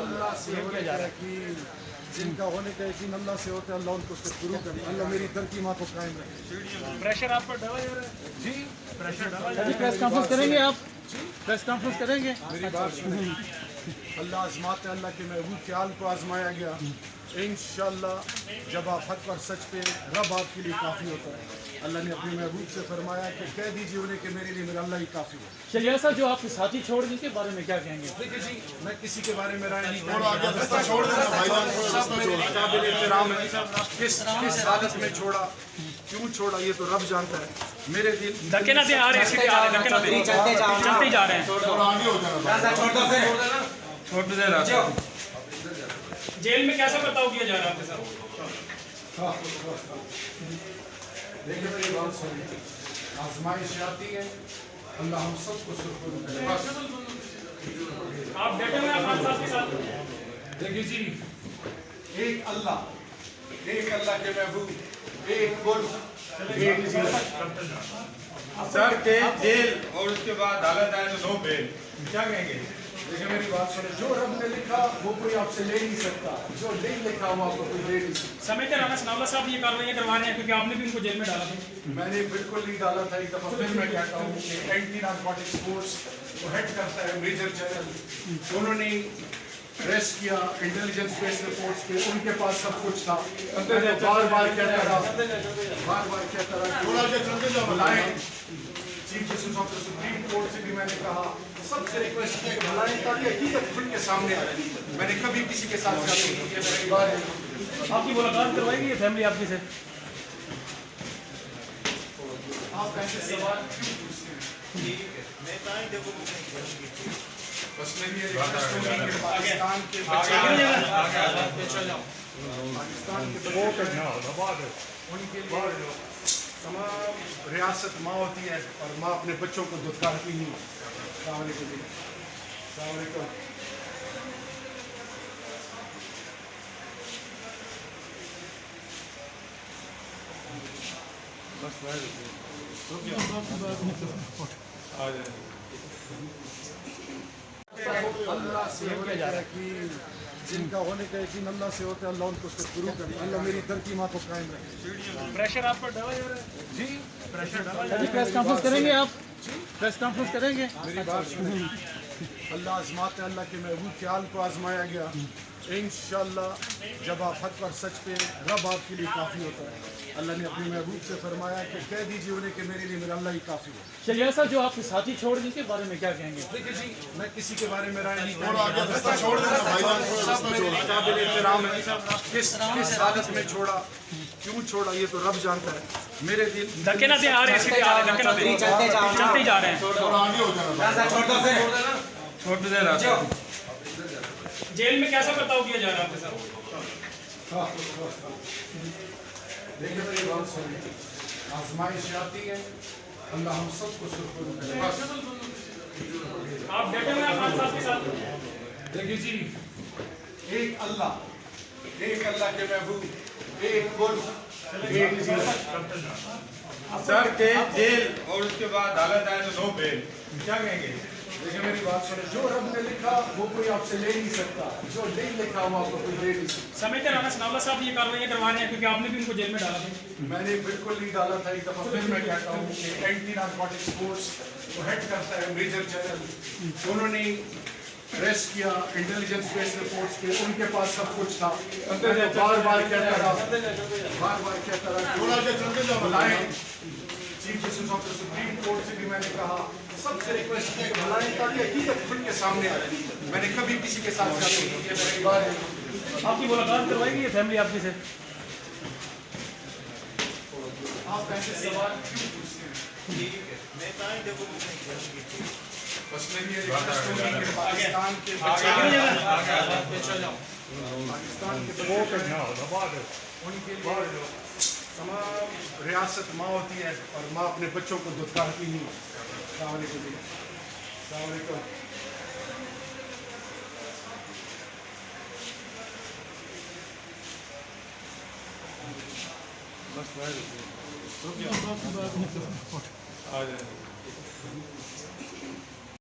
अल्लाह से होने का यकीन, जिनका होने का यकीन अल्लाह से होता है, अल्लाह उनको उससे शुरू करे। अल्लाह मेरी तरकीमात को कायम रखे। प्रेशर आप पर डाला जा रहा है जी, प्रेशर डाला जा जी प्रेस कॉन्फ्रेंस करेंगे आप? प्रेस कॉन्फ्रेंस करेंगे? मेरी बात सुनिए। अल्लाह आजमाते, अल्लाह के महबूब के हाल को आजमाया गया। इंशाअल्लाह जब आप हक और सच पे, रब आपके लिए काफ़ी होता है। अल्लाह ने अपने महबूब से फरमाया कि कह दीजिए उन्हें कि मेरे लिए मेरा अल्लाह ही काफ़ी है। चलिए साहब, जो आपके साथी छोड़ जिनके बारे में क्या कहेंगे? देखिए जी, मैं किसी के बारे में राय नहीं सब मेरे काबिल एहतराम है। किस हालत में छोड़ा, क्यों छोड़ा, ये तो रब जानता है। मेरे दिल धक्के ना दे, आ रहे सीधे आ रहे, धक्के ना दे, चलते जा रहे हैं। छोड़ दे रहा। जेल में कैसा बर्ताव किया जा रहा है आपके साथ? देखिए मेरी बात सुनिए, आजमाइश आती है, अल्लाह हम सबको सुरखुर करे। आप डटे हुए हैं अपने साथ के साथ? देखिए जी, एक अल्लाह के महबूब, एक मुल्क, एक सर के जेल और उसके बाद हालत आए तो नो बेल, क्या कहेंगे? देखिए मेरी बात सुनिए, जो रब ने लिखा वो कोई आपसे ले नहीं सकता, जो नहीं लिखा वो आपको कोई ले नहीं सकता। समेत राना सनाउल्लाह साहब ये कार्रवाई करवा रहे हैं क्योंकि आपने भी उनको जेल में डाला था। मैंने बिल्कुल नहीं डाला था। एक दफा फिर मैं कहता हूँ कि एंटी नारकोटिक स्पोर्ट्स को हेड करता है मेजर जनरल, उन्होंने प्रेस किया इंटेलिजेंस बेस्ड रिपोर्ट्स पे, उनके पास सब कुछ था। बार बार कहता रहा बुलाएं chief justice of the supreme court से भी मैंने कहा, सबसे रिक्वेस्ट की बुलाएं ताकि हकीकत खुल के सामने आए। मैंने कभी किसी के साथ जाती नहीं किया। मेरी बात है, आपकी मुलाकात करवाएगी ये फैमिली आपकी से? आप ऐसे सवाल क्यों पूछते हैं? बस मेरी ये रिक्वेस्ट होगी कि पाकिस्तान के बच्चे उनके लिए तमाम रियासत माँ होती है और माँ अपने बच्चों को दुत्कारती नहीं। अस्सलाम वालेकुम। अस्सलाम वालेकुम। अल्लाह से होने का यकीन, जिनका होने का यकीन अल्लाह से होता है, अल्लाह उनको उससे शुरू करे। अल्लाह मेरी तरकीमात को कायम रखे। प्रेशर आप पर डाला जा रहा है जी, प्रेशर डाला जा जी प्रेस कॉन्फ्रेंस करेंगे आप? प्रेस कॉन्फ्रेंस करेंगे? मेरी बात सुनिए। अल्लाह आजमाते, अल्लाह के महबूब के हाल को आजमाया गया। इंशाअल्लाह जब आप हक और सच पे, रब आपके लिए काफ़ी होता है। अल्लाह ने अपने महबूब से फरमाया कि कह दीजिए उन्हें कि मेरे लिए मेरा अल्लाह ही काफ़ी है। चलिए साहब, जो आपके साथी छोड़ जिनके बारे में क्या कहेंगे? देखिए जी, मैं किसी के बारे में राय नहीं सब मेरे काबिल एहतराम है। किस हालत में छोड़ा, क्यों छोड़ा, ये तो रब जानता है। मेरे दिल धक्के ना दे, आ रहे सीधे आ रहे, धक्के ना दे, चलते जा रहे हैं। छोड़ दे रहा। जेल में कैसा बर्ताव किया जा रहा है आपके साथ? देखिए मेरी बात सुनिए, आजमाइश आती है, अल्लाह हम सबको सुरखुर करे। आप डटे हुए हैं अपने साथ के साथ? देखिए जी, एक अल्लाह के महबूब, एक मुल्क, एक सर के जेल और उसके बाद हालत आए तो नो बेल, क्या कहेंगे? देखिए मेरी बात सुनिए, जो रब ने लिखा वो कोई आपसे ले नहीं सकता, जो नहीं लिखा वो आपको कोई ले नहीं सकता। समेत राना सनाउल्लाह साहब ये कार्रवाई करवा रहे हैं क्योंकि आपने भी उनको जेल में डाला था। मैंने बिल्कुल नहीं डाला था। एक दफा फिर मैं कहता हूँ कि एंटी नारकोटिक स्पोर्ट्स को हेड करता है मेजर जनरल, उन्होंने प्रेस किया इंटेलिजेंस बेस्ड रिपोर्ट्स पे, उनके पास सब कुछ था। बार बार कहता रहा बुलाएं chief justice of the supreme court से भी मैंने कहा, सबसे रिक्वेस्ट की बुलाएं ताकि हकीकत खुल के सामने आए। मैंने कभी किसी के साथ जाती नहीं किया। मेरी बात है, आपकी मुलाकात करवाएगी ये फैमिली आपकी से? आप ऐसे सवाल क्यों पूछते हैं? बस मेरी ये रिक्वेस्ट होगी कि पाकिस्तान के बच्चे उनके लिए तमाम रियासत माँ होती है और माँ अपने बच्चों को दुत्कारती नहीं। अस्सलाम वालेकुम। अस्सलाम वालेकुम। बस